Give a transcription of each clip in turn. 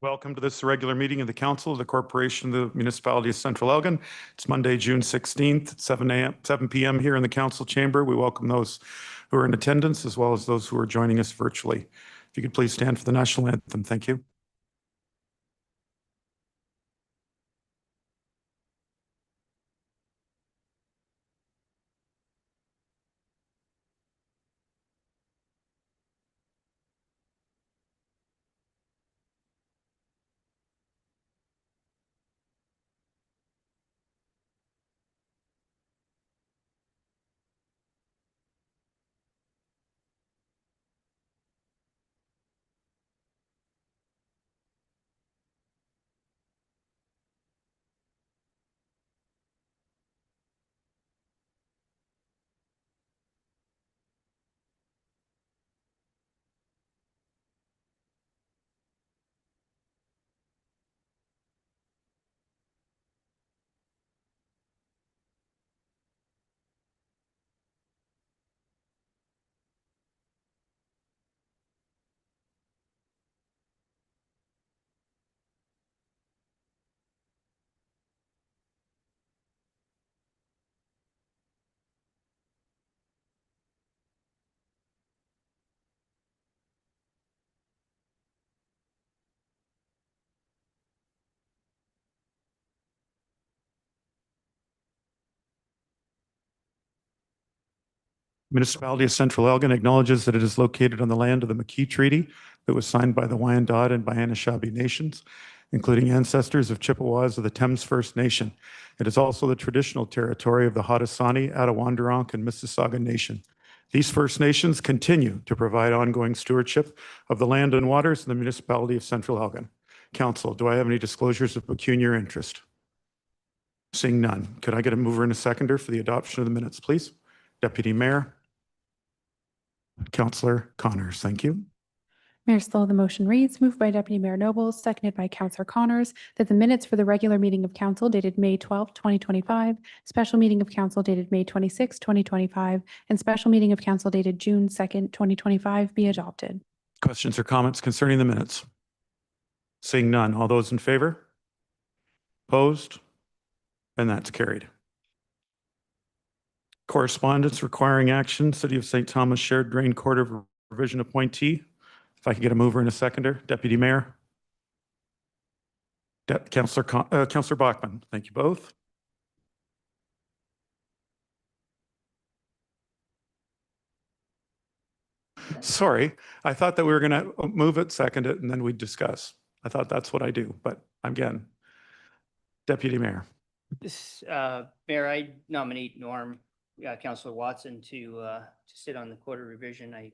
Welcome to this regular meeting of the Council of the Corporation of the Municipality of Central Elgin. It's Monday, June 16th, at 7 p.m. here in the Council chamber. We welcome those who are in attendance as well as those who are joining us virtually. If you could please stand for the national anthem. Thank you. Municipality of Central Elgin acknowledges that it is located on the land of the McKee Treaty that was signed by the Wyandot and Anishinaabe nations, including ancestors of Chippewas of the Thames First Nation. It is also the traditional territory of the Haudenosaunee, Attawandaronk, and Mississauga Nation. These First Nations continue to provide ongoing stewardship of the land and waters in the municipality of Central Elgin. Council, do I have any disclosures of pecuniary interest? Seeing none. Could I get a mover and a seconder for the adoption of the minutes, please? Deputy Mayor. Councillor Connors, thank you. Mayor Slow, the motion reads, moved by Deputy Mayor Nobles, seconded by Councillor Connors, that the minutes for the regular meeting of council dated May 12, 2025, special meeting of council dated May 26, 2025, and special meeting of council dated June 2nd, 2025 be adopted. Questions or comments concerning the minutes? Seeing none. All those in favor? Opposed? And that's carried. Correspondence requiring action, City of St. Thomas Shared Drain Court of Revision appointee. If I could get a mover and a seconder. Deputy Mayor. Councillor Bachman. Thank you both. Sorry, I thought that we were going to move it, second it, and then we'd discuss. I thought that's what I do, but again, Deputy Mayor. Mayor, I nominate Norm, Councillor Watson, to sit on the Court of Revision.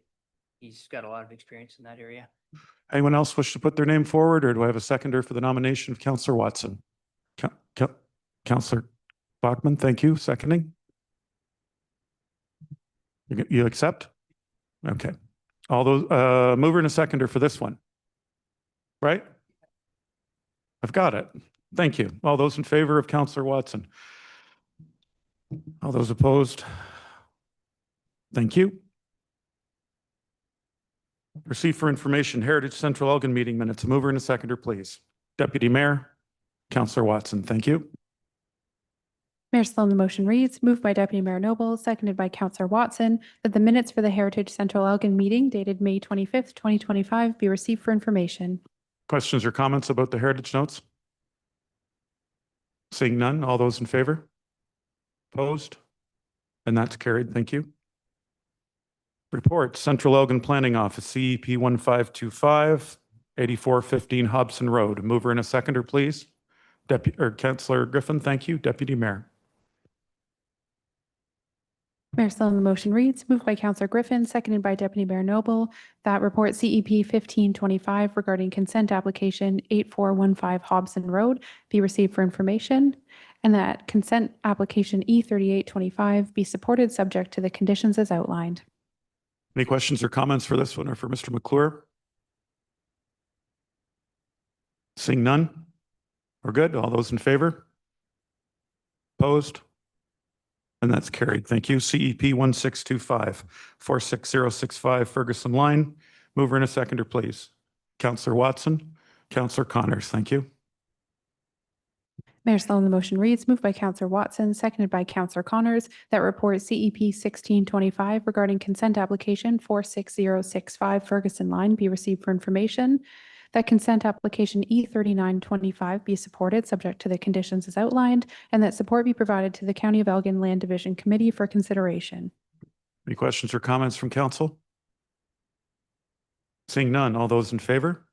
He's got a lot of experience in that area. Anyone else wish to put their name forward, or do I have a seconder for the nomination of Councillor Watson? Councillor Bachman, thank you. Seconding? You accept? Okay. All those, mover and a seconder for this one. Right? I've got it. Thank you. All those in favor of Councillor Watson? All those opposed? Thank you. Receive for information, Heritage Central Elgin meeting minutes. A mover and a seconder, please. Deputy Mayor, Councillor Watson. Thank you. Mayor Sloan, the motion reads, moved by Deputy Mayor Noble, seconded by Councillor Watson, that the minutes for the Heritage Central Elgin meeting dated May 25th, 2025 be received for information. Questions or comments about the Heritage notes? Seeing none, all those in favor? Opposed? And that's carried. Thank you. Report, Central Elgin Planning Office, CEP 1525, 8415 Hobson Road. Mover and a seconder, please. Councillor Griffin, thank you. Deputy Mayor. Mayor Sloan, the motion reads, moved by Councillor Griffin, seconded by Deputy Mayor Noble, that report CEP 1525 regarding consent application 8415 Hobson Road be received for information, and that consent application E3825 be supported subject to the conditions as outlined. Any questions or comments for this one or for Mr. McClure? Seeing none? We're good. All those in favor? Opposed? And that's carried. Thank you. CEP 1625, 46065 Ferguson Line. Mover and a seconder, please. Councillor Watson. Councillor Connors, thank you. Mayor Sloan, the motion reads, moved by Councillor Watson, seconded by Councillor Connors, that report CEP 1625 regarding consent application 46065 Ferguson Line be received for information, that consent application E3925 be supported, subject to the conditions as outlined, and that support be provided to the County of Elgin Land Division Committee for consideration. Any questions or comments from council? Seeing none, all those in favor?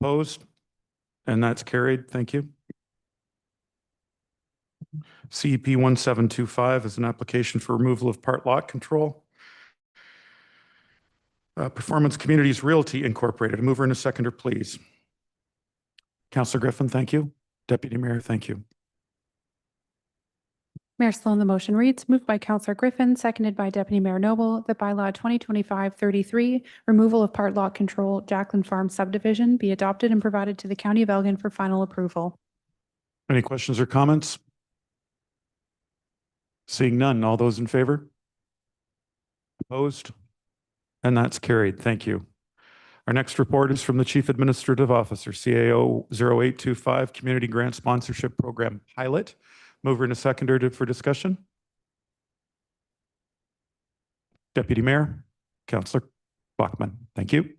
Opposed? And that's carried. Thank you. CEP 1725 is an application for removal of part lot control. Performance Communities Realty Incorporated. A mover and a seconder, please. Councillor Griffin, thank you. Deputy Mayor, thank you. Mayor Sloan, the motion reads, moved by Councillor Griffin, seconded by Deputy Mayor Noble, that bylaw 2025-33, removal of part lot control, Jacqueline Farm subdivision, be adopted and provided to the County of Elgin for final approval. Any questions or comments? Seeing none, all those in favor? Opposed? And that's carried. Thank you. Our next report is from the Chief Administrative Officer, CAO 0825, Community Grant Sponsorship Program Pilot. Mover and a seconder for discussion. Deputy Mayor, Councillor Bachmann, thank you.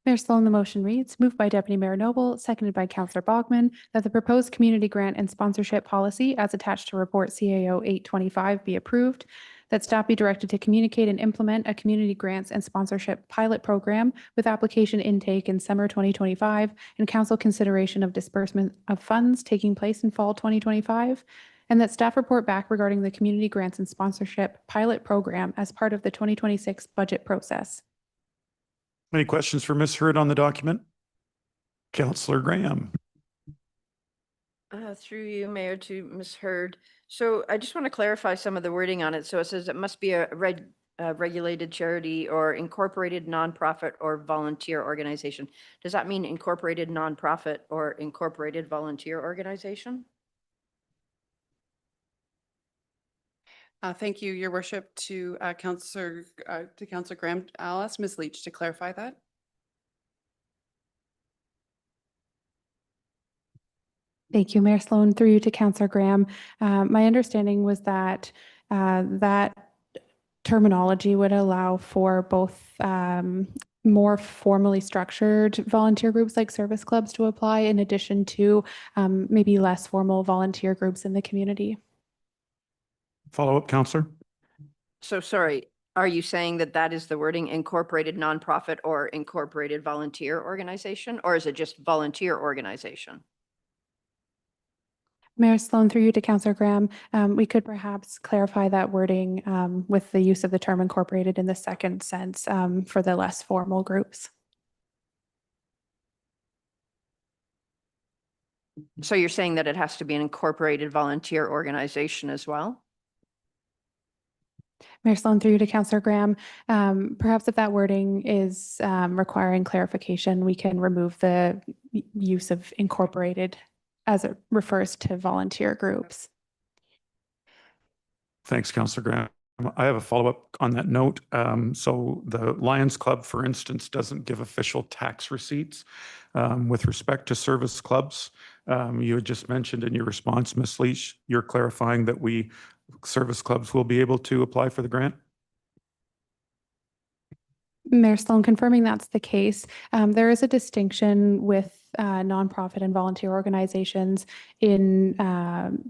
Mayor Sloan, the motion reads, moved by Deputy Mayor Noble, seconded by Councillor Bachmann, that the proposed community grant and sponsorship policy as attached to report CAO 825 be approved, that staff be directed to communicate and implement a community grants and sponsorship pilot program with application intake in summer 2025 and council consideration of disbursement of funds taking place in fall 2025, and that staff report back regarding the community grants and sponsorship pilot program as part of the 2026 budget process. Any questions for Ms. Hurd on the document? Councillor Graham. Through you, Mayor, to Ms. Hurd. So I just want to clarify some of the wording on it. So it says it must be a regulated charity or incorporated nonprofit or volunteer organization. Does that mean incorporated nonprofit or incorporated volunteer organization? Thank you, Your Worship, to Councillor Graham. I'll ask Ms. Leach to clarify that. Thank you, Mayor Sloan. Through you to Councillor Graham. My understanding was that that terminology would allow for both more formally structured volunteer groups like service clubs to apply, in addition to maybe less formal volunteer groups in the community. Follow-up, Councillor. So sorry, are you saying that that is the wording incorporated nonprofit or incorporated volunteer organization, or is it just volunteer organization? Mayor Sloan, through you to Councillor Graham, we could perhaps clarify that wording with the use of the term incorporated in the second sense for the less formal groups. So you're saying that it has to be an incorporated volunteer organization as well? Mayor Sloan, through you to Councillor Graham, perhaps if that wording is requiring clarification, we can remove the use of incorporated as it refers to volunteer groups. Thanks, Councillor Graham. I have a follow-up on that note. So the Lions Club, for instance, doesn't give official tax receipts with respect to service clubs. You had just mentioned in your response, Ms. Leach, you're clarifying that service clubs will be able to apply for the grant? Mayor Sloan, confirming that's the case. There is a distinction with nonprofit and volunteer organizations in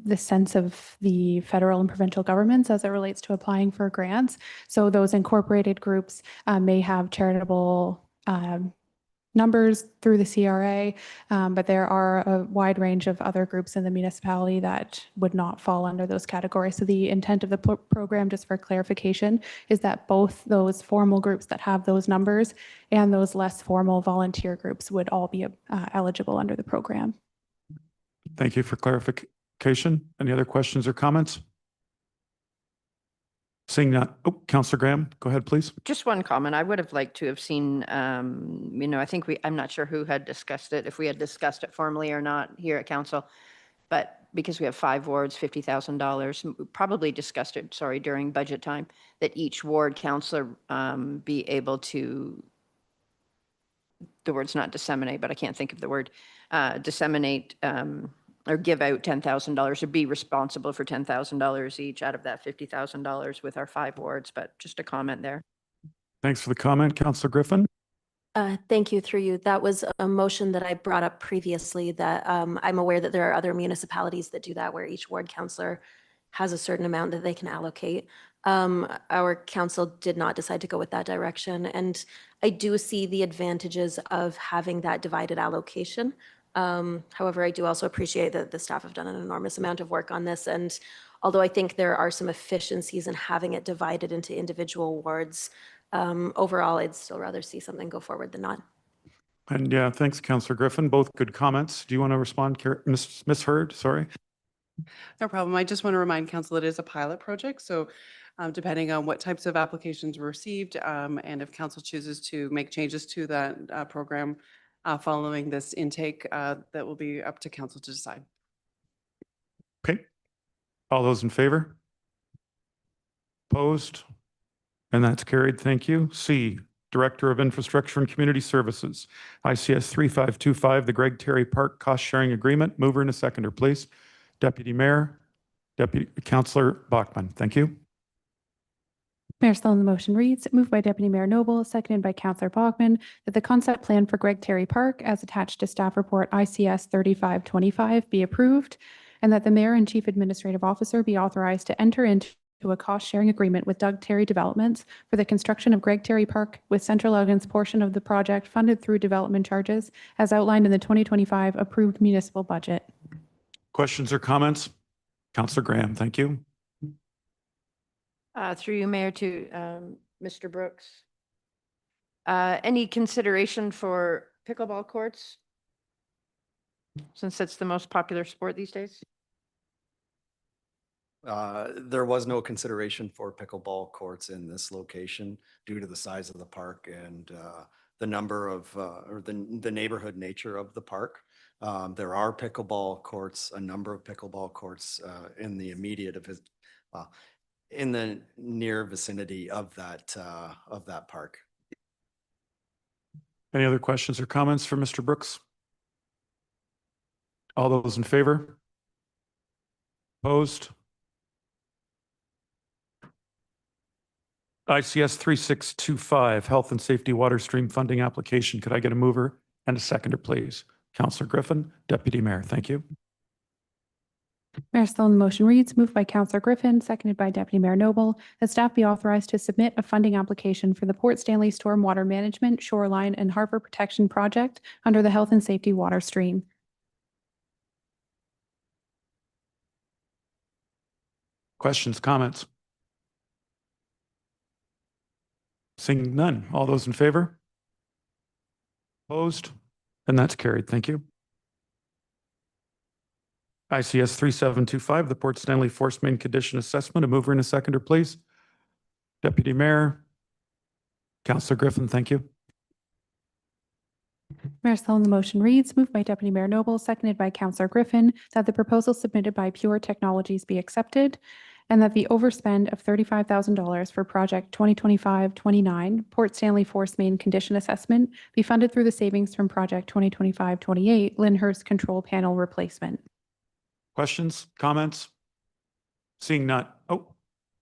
the sense of the federal and provincial governments as it relates to applying for grants. So those incorporated groups may have charitable numbers through the CRA, but there are a wide range of other groups in the municipality that would not fall under those categories. So the intent of the program, just for clarification, is that both those formal groups that have those numbers and those less formal volunteer groups would all be eligible under the program. Thank you for clarification. Any other questions or comments? Seeing that, oh, Councillor Graham, go ahead, please. Just one comment. I would have liked to have seen, I think I'm not sure who had discussed it, if we had discussed it formally or not here at council, but because we have 5 wards, $50,000, probably discussed it, during budget time, that each ward councillor be able to, the word's not disseminate, but I can't think of the word, disseminate or give out $10,000 or be responsible for $10,000 each out of that $50,000 with our 5 wards, but just a comment there. Thanks for the comment, Councillor Griffin. Thank you, through you. That was a motion that I brought up previously, that I'm aware that there are other municipalities that do that, where each ward councillor has a certain amount that they can allocate. Our council did not decide to go with that direction, and I do see the advantages of having that divided allocation. However, I do also appreciate that the staff have done an enormous amount of work on this, and although I think there are some efficiencies in having it divided into individual wards, overall, I'd still rather see something go forward than not. And yeah, thanks, Councillor Griffin. Both good comments. Do you want to respond, Ms. Hurd? Sorry. No problem. I just want to remind council it is a pilot project. So depending on what types of applications were received and if council chooses to make changes to that program following this intake, that will be up to council to decide. Okay. All those in favor? Opposed? And that's carried. Thank you. C, Director of Infrastructure and Community Services, ICS 3525, the Greg Terry Park Cost Sharing Agreement. Mover and a seconder, please. Deputy Mayor, Deputy Councillor Bachmann. Thank you. Mayor Sloan, the motion reads, moved by Deputy Mayor Noble, seconded by Councillor Bachmann, that the concept plan for Greg Terry Park, as attached to staff report ICS 3525, be approved, and that the Mayor and Chief Administrative Officer be authorized to enter into a cost-sharing agreement with Doug Terry Developments for the construction of Greg Terry Park, with Central Elgin's portion of the project funded through development charges, as outlined in the 2025 approved municipal budget. Questions or comments? Councillor Graham, thank you. Through you, Mayor, to Mr. Brooks. Any consideration for pickleball courts? Since it's the most popular sport these days? There was no consideration for pickleball courts in this location due to the size of the park and the number of, or the neighborhood nature of the park. There are pickleball courts, a number of pickleball courts in the immediate in the near vicinity of that park. Any other questions or comments for Mr. Brooks? All those in favor? Opposed? ICS 3625, Health and Safety Water Stream Funding Application. Could I get a mover and a seconder, please? Councillor Griffin, Deputy Mayor. Thank you. Mayor Sloan, the motion reads, moved by Councillor Griffin, seconded by Deputy Mayor Noble, that staff be authorized to submit a funding application for the Port Stanley Stormwater Management, Shoreline, and Harbor Protection Project under the Health and Safety Water Stream. Questions, comments? Seeing none. All those in favor? Opposed? And that's carried. Thank you. ICS 3725, the Port Stanley Force Main Condition Assessment. A mover and a seconder, please. Deputy Mayor. Councillor Griffin, thank you. Mayor Sloan, the motion reads, moved by Deputy Mayor Noble, seconded by Councillor Griffin, that the proposal submitted by Pure Technologies be accepted, and that the overspend of $35,000 for Project 2025-29 Port Stanley Force Main Condition Assessment be funded through the savings from Project 2025-28 Lyndhurst Control Panel Replacement. Questions, comments? Seeing none. Oh,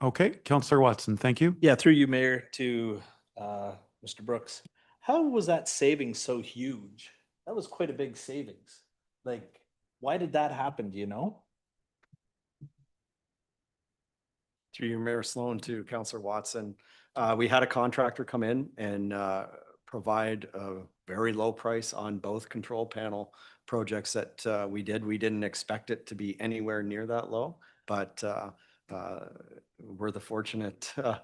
okay. Councillor Watson, thank you. Yeah, through you, Mayor, to Mr. Brooks. How was that savings so huge? That was quite a big savings. Like, why did that happen? Do you know? Through your Mayor Sloan to Councillor Watson, we had a contractor come in and provide a very low price on both control panel projects that we did. We didn't expect it to be anywhere near that low, but we're fortunate to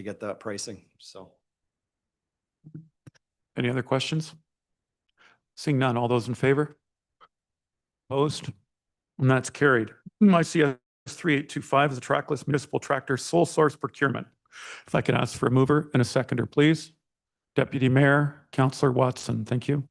get that pricing. So, Any other questions? Seeing none. All those in favor? Opposed? And that's carried. ICS 3825 is the trackless municipal tractor sole source procurement. If I could ask for a mover and a seconder, please. Deputy Mayor, Councillor Watson, thank you.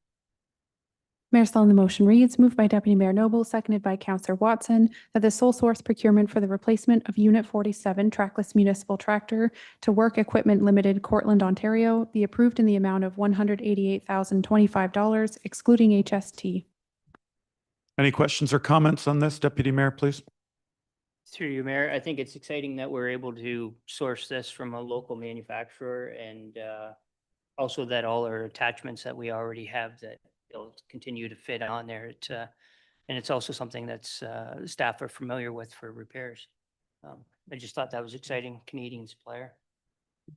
Mayor Sloan, the motion reads, moved by Deputy Mayor Noble, seconded by Councillor Watson, that the sole source procurement for the replacement of Unit 47 trackless municipal tractor to Work Equipment Limited, Cortland, Ontario, be approved in the amount of $188,025, excluding HST. Any questions or comments on this, Deputy Mayor, please? Through you, Mayor, I think it's exciting that we're able to source this from a local manufacturer and also that all our attachments that we already have that they'll continue to fit on there. And it's also something that's staff are familiar with for repairs. I just thought that was exciting, Canadian supplier.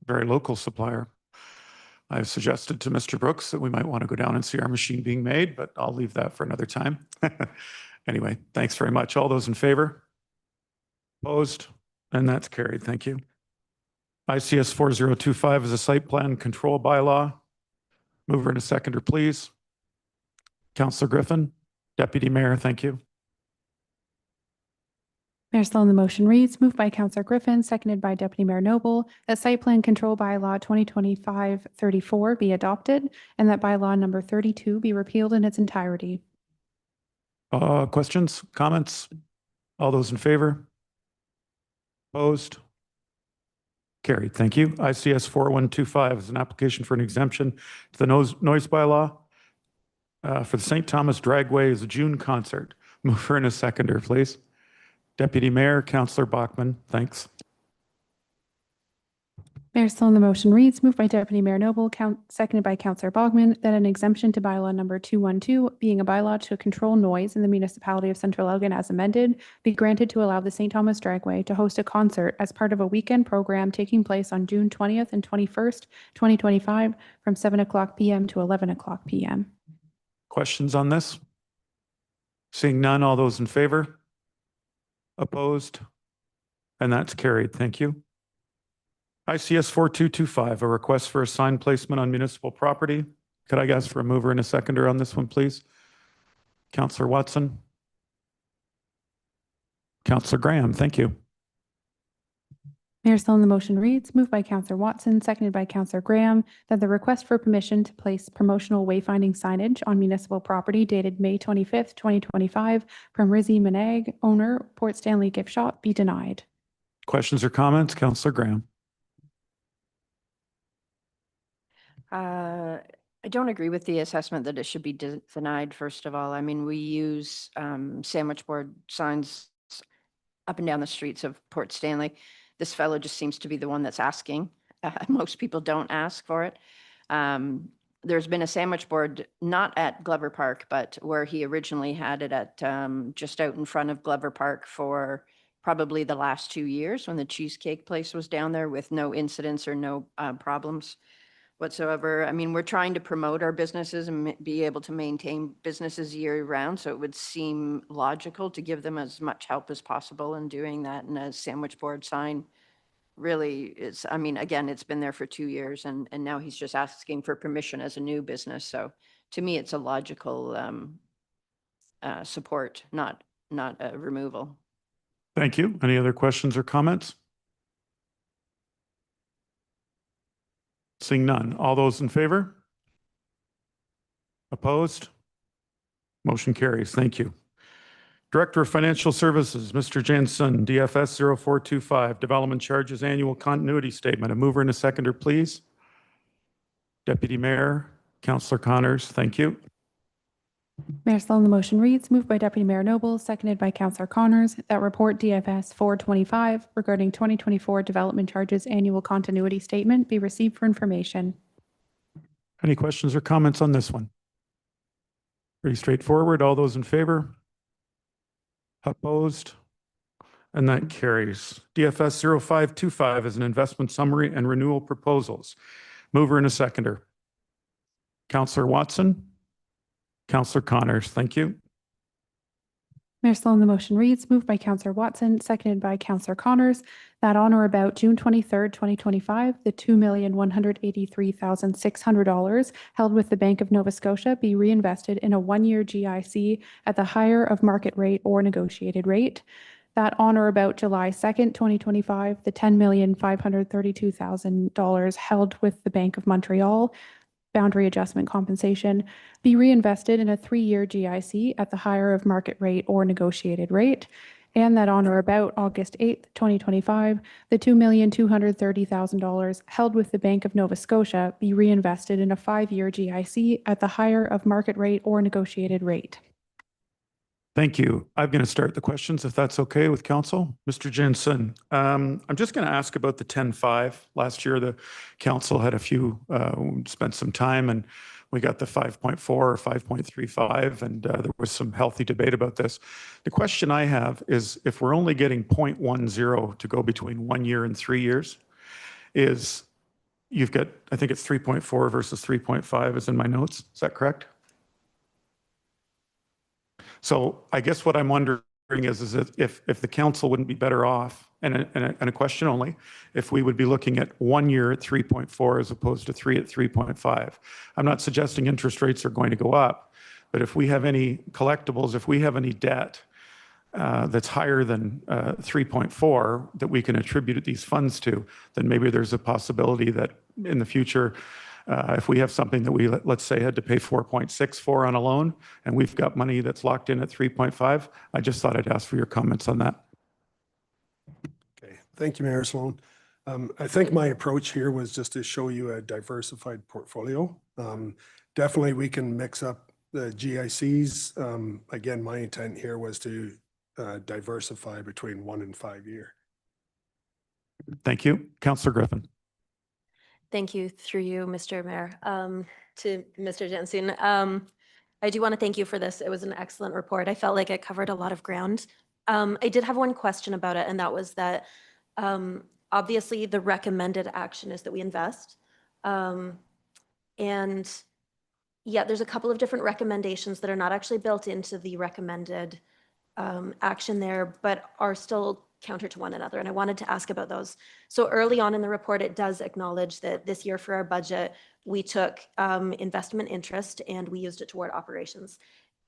Very local supplier. I've suggested to Mr. Brooks that we might want to go down and see our machine being made, but I'll leave that for another time. Anyway, thanks very much. All those in favor? Opposed? And that's carried. Thank you. ICS 4025 is a site plan control bylaw. Mover and a seconder, please. Councillor Griffin, Deputy Mayor, thank you. Mayor Sloan, the motion reads, moved by Councillor Griffin, seconded by Deputy Mayor Noble, that site plan control bylaw 2025-34 be adopted and that bylaw number 32 be repealed in its entirety. Questions, comments? All those in favor? Opposed? Carried. Thank you. ICS 4125 is an application for an exemption to the noise bylaw for the St. Thomas Dragway as a June concert. Mover and a seconder, please. Deputy Mayor, Councillor Bachman, thanks. Mayor Sloan, the motion reads, moved by Deputy Mayor Noble, seconded by Councillor Bogman, that an exemption to bylaw number 212, being a bylaw to control noise in the municipality of Central Elgin as amended, be granted to allow the St. Thomas Dragway to host a concert as part of a weekend program taking place on June 20th and 21st, 2025, from 7:00 p.m. to 11:00 p.m. Questions on this? Seeing none, all those in favor? Opposed? And that's carried. Thank you. ICS 4225, a request for a sign placement on municipal property. Could I ask for a mover and a seconder on this one, please? Councillor Watson. Councillor Graham, thank you. Mayor Sloan, the motion reads, moved by Councillor Watson, seconded by Councillor Graham, that the request for permission to place promotional wayfinding signage on municipal property dated May 25th, 2025, from Rizzy Manag, owner, Port Stanley Gift Shop, be denied. Questions or comments? Councillor Graham. I don't agree with the assessment that it should be denied, first of all. I mean, we use sandwich board signs up and down the streets of Port Stanley. This fellow just seems to be the one that's asking. Most people don't ask for it. There's been a sandwich board, not at Glover Park, but where he originally had it at just out in front of Glover Park for probably the last 2 years when the cheesecake place was down there with no incidents or no problems whatsoever. I mean, we're trying to promote our businesses and be able to maintain businesses year round. So it would seem logical to give them as much help as possible in doing that. And a sandwich board sign really is, I mean, again, it's been there for 2 years and now he's just asking for permission as a new business. So to me, it's a logical support, not a removal. Thank you. Any other questions or comments? Seeing none. All those in favor? Opposed? Motion carries. Thank you. Director of Financial Services, Mr. Jansen, DFS 0425, Development Charges Annual Continuity Statement. A mover and a seconder, please. Deputy Mayor, Councillor Connors, thank you. Mayor Sloan, the motion reads, moved by Deputy Mayor Noble, seconded by Councillor Connors, that report DFS 425 regarding 2024 Development Charges Annual Continuity Statement be received for information. Any questions or comments on this one? Pretty straightforward. All those in favor? Opposed? And that carries. DFS 0525 is an investment summary and renewal proposals. Mover and a seconder. Councillor Watson. Councillor Connors, thank you. Mayor Sloan, the motion reads, moved by Councillor Watson, seconded by Councillor Connors, that on or about June 23rd, 2025, the $2,183,600 held with the Bank of Nova Scotia be reinvested in a one-year GIC at the higher of market rate or negotiated rate. That on or about July 2nd, 2025, the $10,532,000 held with the Bank of Montreal boundary adjustment compensation be reinvested in a 3-year GIC at the higher of market rate or negotiated rate, and that on or about August 8th, 2025, the $2,230,000 held with the Bank of Nova Scotia be reinvested in a 5-year GIC at the higher of market rate or negotiated rate. Thank you. I'm going to start the questions if that's okay with council. Mr. Jensen, I'm just going to ask about the 10-5. Last year, the council had spent some time and we got the 5.4 or 5.35 and there was some healthy debate about this. The question I have is if we're only getting 0.10 to go between 1 year and 3 years, you've got, I think it's 3.4 versus 3.5 is in my notes. Is that correct? So I guess what I'm wondering is if the council wouldn't be better off, and a question only, if we would be looking at 1 year at 3.4 as opposed to 3 at 3.5. I'm not suggesting interest rates are going to go up, but if we have any collectibles, if we have any debt that's higher than 3.4 that we can attribute these funds to, then maybe there's a possibility that in the future, if we have something that we, let's say, had to pay 4.6 for on a loan, and we've got money that's locked in at 3.5, I just thought I'd ask for your comments on that. Okay, thank you, Mayor Sloan. I think my approach here was just to show you a diversified portfolio. Definitely, we can mix up the GICs. Again, my intent here was to diversify between 1 and 5 year. Thank you. Councillor Griffin. Thank you, through you, Mr. Mayor. To Mr. Jensen, I do want to thank you for this. It was an excellent report. I felt like it covered a lot of ground. I did have one question about it, and that was that obviously the recommended action is that we invest. And yeah, there's a couple of different recommendations that are not actually built into the recommended action there, but are still counter to one another. And I wanted to ask about those. So early on in the report, it does acknowledge that this year for our budget, we took investment interest and we used it toward operations.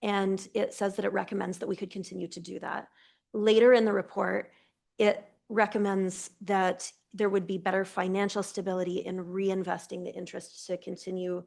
And it says that it recommends that we could continue to do that. Later in the report, it recommends that there would be better financial stability in reinvesting the interest to continue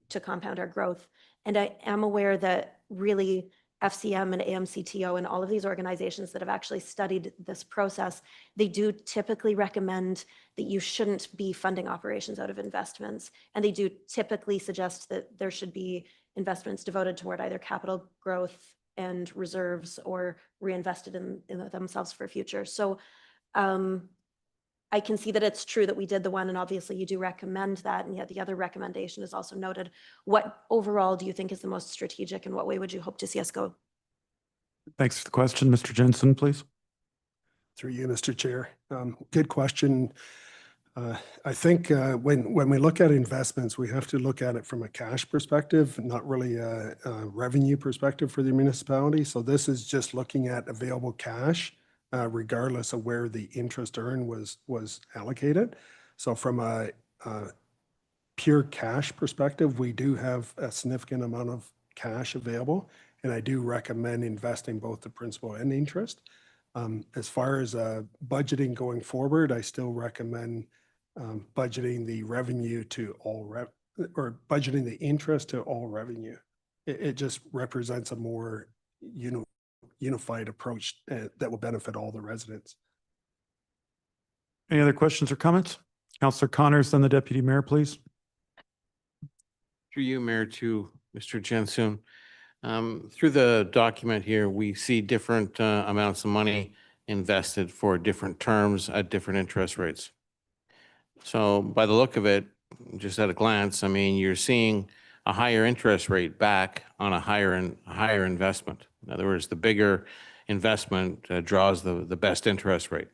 to compound our growth. And I am aware that really FCM and AMCTO and all of these organizations that have actually studied this process, they do typically recommend that you shouldn't be funding operations out of investments. And they do typically suggest that there should be investments devoted toward either capital growth and reserves or reinvested in themselves for future. So I can see that it's true that we did the one, and obviously you do recommend that, and yet the other recommendation is also noted. What overall do you think is the most strategic, and what way would you hope to see us go? Thanks for the question. Mr. Jensen, please. Through you, Mr. Chair. Good question. I think when we look at investments, we have to look at it from a cash perspective, not really a revenue perspective for the municipality. So this is just looking at available cash, regardless of where the interest earned was allocated. So from a pure cash perspective, we do have a significant amount of cash available, and I do recommend investing both the principal and interest. As far as budgeting going forward, I still recommend budgeting the revenue to all or budgeting the interest to all revenue. It just represents a more unified approach that will benefit all the residents. Any other questions or comments? Councillor Connors, then the Deputy Mayor, please. Through you, Mayor, to Mr. Jensen. Through the document here, we see different amounts of money invested for different terms at different interest rates. So by the look of it, just at a glance, I mean, you're seeing a higher interest rate back on a higher investment. In other words, the bigger investment draws the best interest rate.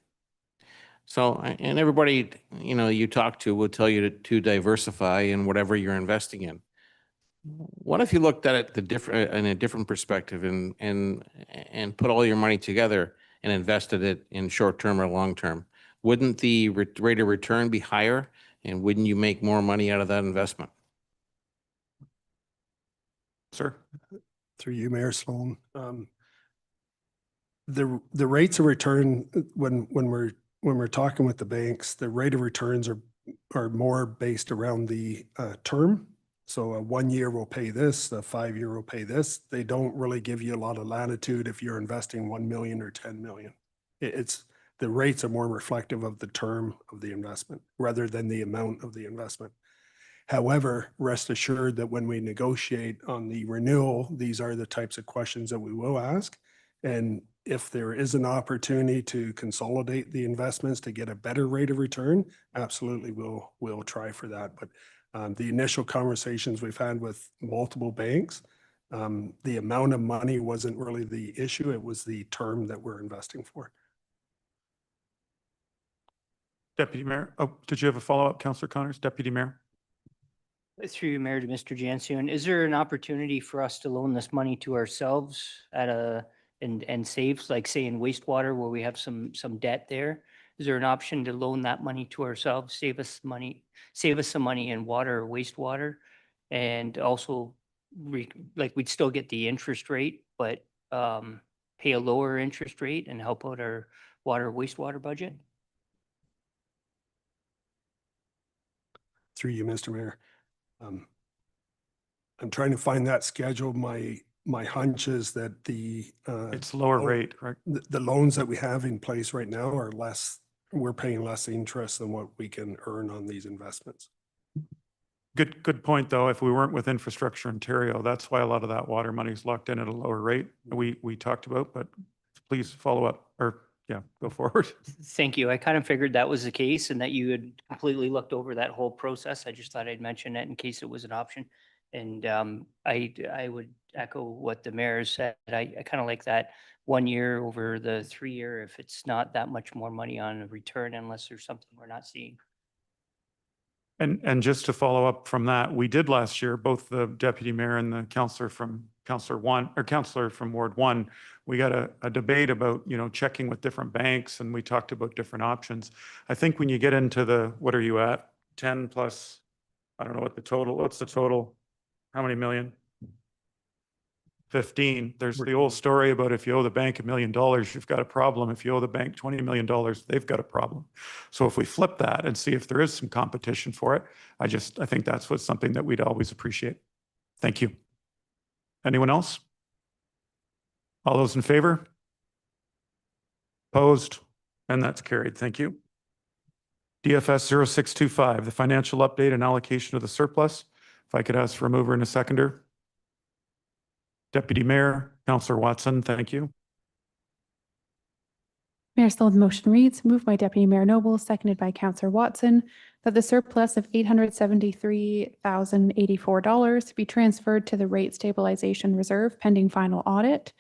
So, and everybody, you talk to will tell you to diversify in whatever you're investing in. What if you looked at it in a different perspective and put all your money together and invested it in short term or long term? Wouldn't the rate of return be higher, and wouldn't you make more money out of that investment? Sir. Through you, Mayor Sloan. The rates of return when we're talking with the banks, the rate of returns are more based around the term So a 1 year will pay this, a 5 year will pay this. They don't really give you a lot of latitude if you're investing 1 million or 10 million. It's, the rates are more reflective of the term of the investment rather than the amount of the investment. However, rest assured that when we negotiate on the renewal, these are the types of questions that we will ask. And if there is an opportunity to consolidate the investments to get a better rate of return, absolutely we'll try for that. But the initial conversations we've had with multiple banks, the amount of money wasn't really the issue. It was the term that we're investing for. Deputy Mayor, oh, did you have a follow-up, Councillor Connors? Deputy Mayor? Through you, Mayor, to Mr. Jansoon, is there an opportunity for us to loan this money to ourselves at a, and save, like say in wastewater where we have some debt there? Is there an option to loan that money to ourselves, save us some money in water or wastewater? And also, like we'd still get the interest rate, but pay a lower interest rate and help out our water wastewater budget? Through you, Mr. Mayor. I'm trying to find that schedule. My hunch is that the It's lower rate, correct? the loans that we have in place right now are less, we're paying less interest than what we can earn on these investments. Good point, though. If we weren't with Infrastructure Ontario, that's why a lot of that water money is locked in at a lower rate. We talked about, but please follow up, or yeah, go forward. Thank you. I kind of figured that was the case and that you had completely looked over that whole process. I just thought I'd mention it in case it was an option. And I would echo what the mayor said. I kind of like that 1 year over the 3 year if it's not that much more money on a return unless there's something we're not seeing. And just to follow up from that, we did last year, both the deputy mayor and the councillor from Ward 1, we got a debate about, checking with different banks, and we talked about different options. I think when you get into what are you at? 10 plus, I don't know what's the total? How many million? 15. There's the old story about if you owe the bank $1 million, you've got a problem. If you owe the bank $20 million, they've got a problem. So if we flip that and see if there is some competition for it, I think that's something that we'd always appreciate. Thank you. Anyone else? All those in favor? Opposed? And that's carried. Thank you. DFS 0625, the financial update and allocation of the surplus. If I could ask for a mover and a seconder. Deputy Mayor, Councillor Watson, thank you. Mayor Sloan, the motion reads, moved by Deputy Mayor Noble, seconded by Councillor Watson, that the surplus of $873,084 be transferred to the Rate Stabilization Reserve pending final audit.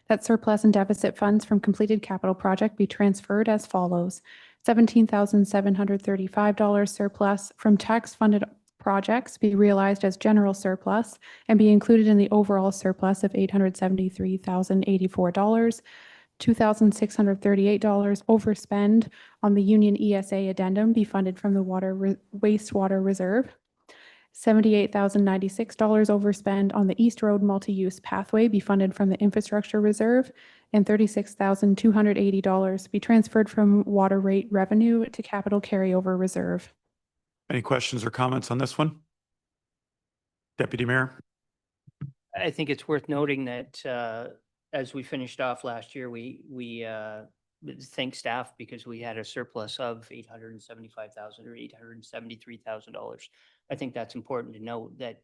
That surplus and deficit funds from completed capital project be transferred as follows. $17,735 surplus from tax-funded projects be realized as general surplus and be included in the overall surplus of $873,084. $2,638 overspend on the Union ESA addendum be funded from the wastewater reserve. $78,096 overspend on the East Road multi-use pathway be funded from the infrastructure reserve, and $36,280 be transferred from water rate revenue to capital carryover reserve. Any questions or comments on this one? Deputy Mayor? I think it's worth noting that as we finished off last year, we thank staff because we had a surplus of $875,000 or $873,000. I think that's important to note that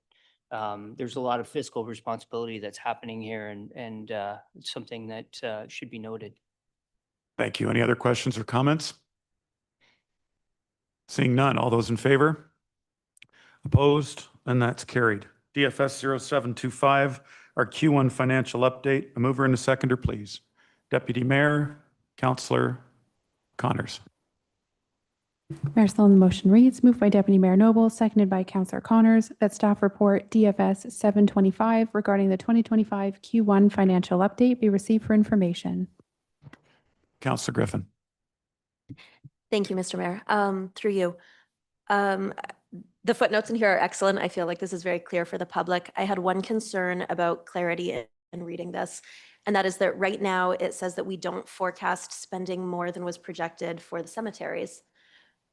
there's a lot of fiscal responsibility that's happening here, and it's something that should be noted. Thank you. Any other questions or comments? Seeing none, all those in favor? Opposed? And that's carried. DFS 0725, our Q1 financial update. A mover and a seconder, please. Deputy Mayor, Councillor Connors. Mayor Sloan, the motion reads, moved by Deputy Mayor Noble, seconded by Councillor Connors, that staff report DFS 725 regarding the 2025 Q1 financial update be received for information. Councillor Griffin. Thank you, Mr. Mayor. Through you. The footnotes in here are excellent. I feel like this is very clear for the public. I had one concern about clarity in reading this, and that is that right now it says that we don't forecast spending more than was projected for the cemeteries,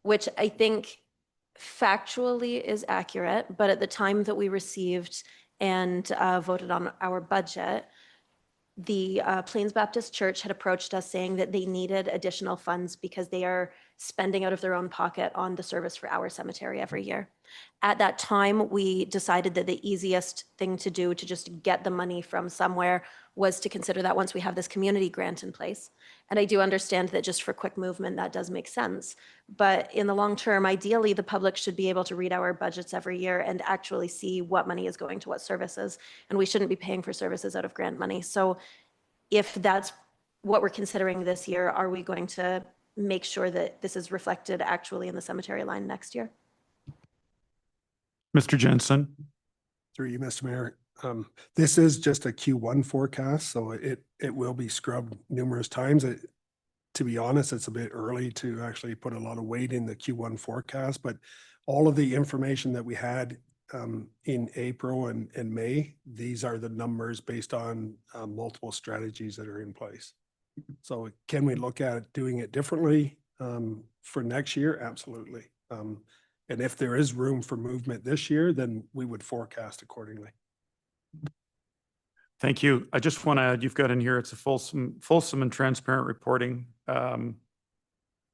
which I think factually is accurate, but at the time that we received and voted on our budget, the Plains Baptist Church had approached us saying that they needed additional funds because they are spending out of their own pocket on the service for our cemetery every year. At that time, we decided that the easiest thing to do to just get the money from somewhere was to consider that once we have this community grant in place. And I do understand that just for quick movement, that does make sense. But in the long term, ideally, the public should be able to read our budgets every year and actually see what money is going to what services. And we shouldn't be paying for services out of grant money. So if that's what we're considering this year, are we going to make sure that this is reflected actually in the cemetery line next year? Mr. Jensen. Through you, Mr. Mayor. This is just a Q1 forecast, so it will be scrubbed numerous times. To be honest, it's a bit early to actually put a lot of weight in the Q1 forecast, but all of the information that we had in April and May, these are the numbers based on multiple strategies that are in place. So can we look at doing it differently for next year? Absolutely. And if there is room for movement this year, then we would forecast accordingly. Thank you. I just want to add, you've got in here, it's a fulsome and transparent reporting.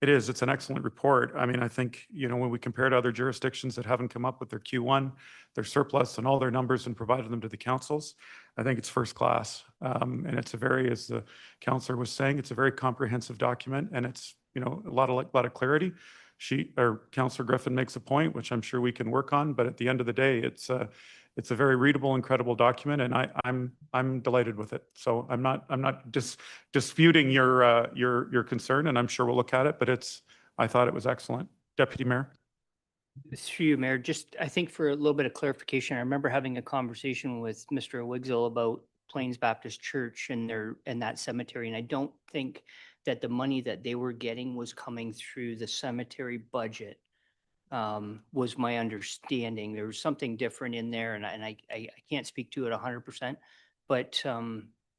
It's an excellent report. I mean, I think, when we compare to other jurisdictions that haven't come up with their Q1, their surplus and all their numbers and provided them to the councils, I think it's first class. And it's as the councillor was saying, it's a very comprehensive document, and it's, a lot of clarity. Councillor Griffin makes a point, which I'm sure we can work on, but at the end of the day, it's a very readable and credible document, and I'm delighted with it. So I'm not disputing your concern, and I'm sure we'll look at it, but I thought it was excellent. Deputy Mayor. Through you, Mayor, I think for a little bit of clarification, I remember having a conversation with Mr. Wigzell about Plains Baptist Church and that cemetery, and I don't think that the money that they were getting was coming through the cemetery budget. Was my understanding. There was something different in there, and I can't speak to it 100%, but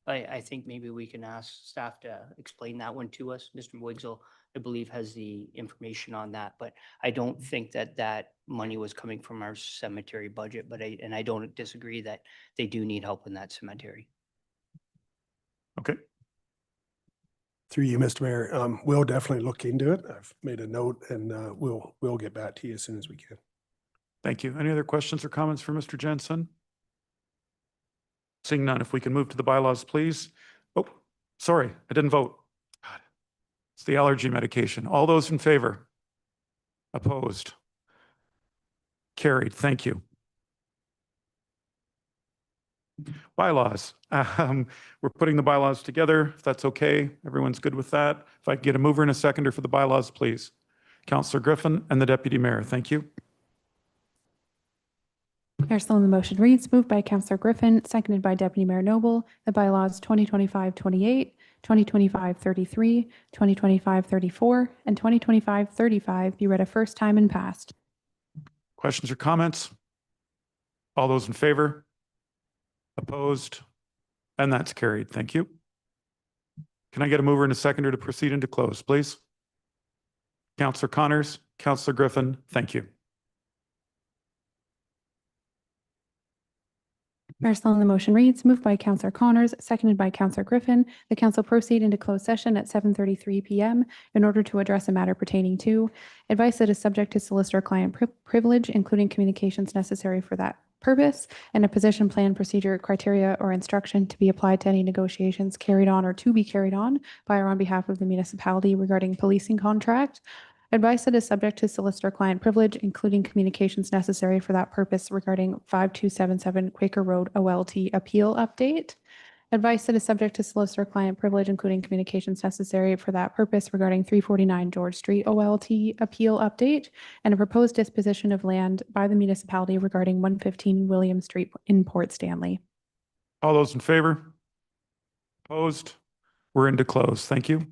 I think maybe we can ask staff to explain that one to us. Mr. Wigzell, I believe, has the information on that, but I don't think that money was coming from our cemetery budget, but I don't disagree that they do need help in that cemetery. Okay. Through you, Mr. Mayor, we'll definitely look into it. I've made a note, and we'll get back to you as soon as we can. Thank you. Any other questions or comments for Mr. Jensen? Seeing none, if we can move to the bylaws, please. Oh, sorry, I didn't vote. God. It's the allergy medication. All those in favor? Opposed? Carried. Thank you. Bylaws. We're putting the bylaws together, if that's okay. Everyone's good with that. If I could get a mover and a seconder for the bylaws, please. Councillor Griffin and the Deputy Mayor. Thank you. Mayor Sloan, the motion reads, moved by Councillor Griffin, seconded by Deputy Mayor Noble, the bylaws 2025-28, 2025-33, 2025-34, and 2025-35 be read a first time and passed. Questions or comments? All those in favor? Opposed? And that's carried. Thank you. Can I get a mover and a seconder to proceed into close, please? Councillor Connors, Councillor Griffin, thank you. Mayor Sloan, the motion reads, moved by Councillor Connors, seconded by Councillor Griffin, the council proceed into closed session at 7:33 p.m. in order to address a matter pertaining to advice that is subject to solicitor-client privilege, including communications necessary for that purpose, and a position, plan, procedure, criteria, or instruction to be applied to any negotiations carried on or to be carried on by or on behalf of the municipality regarding policing contract. Advice that is subject to solicitor-client privilege, including communications necessary for that purpose regarding 5277 Quaker Road OLT appeal update. Advice that is subject to solicitor-client privilege, including communications necessary for that purpose regarding 349 George Street OLT appeal update, and a proposed disposition of land by the municipality regarding 115 William Street in Port Stanley. All those in favor? Opposed? We're into close. Thank you.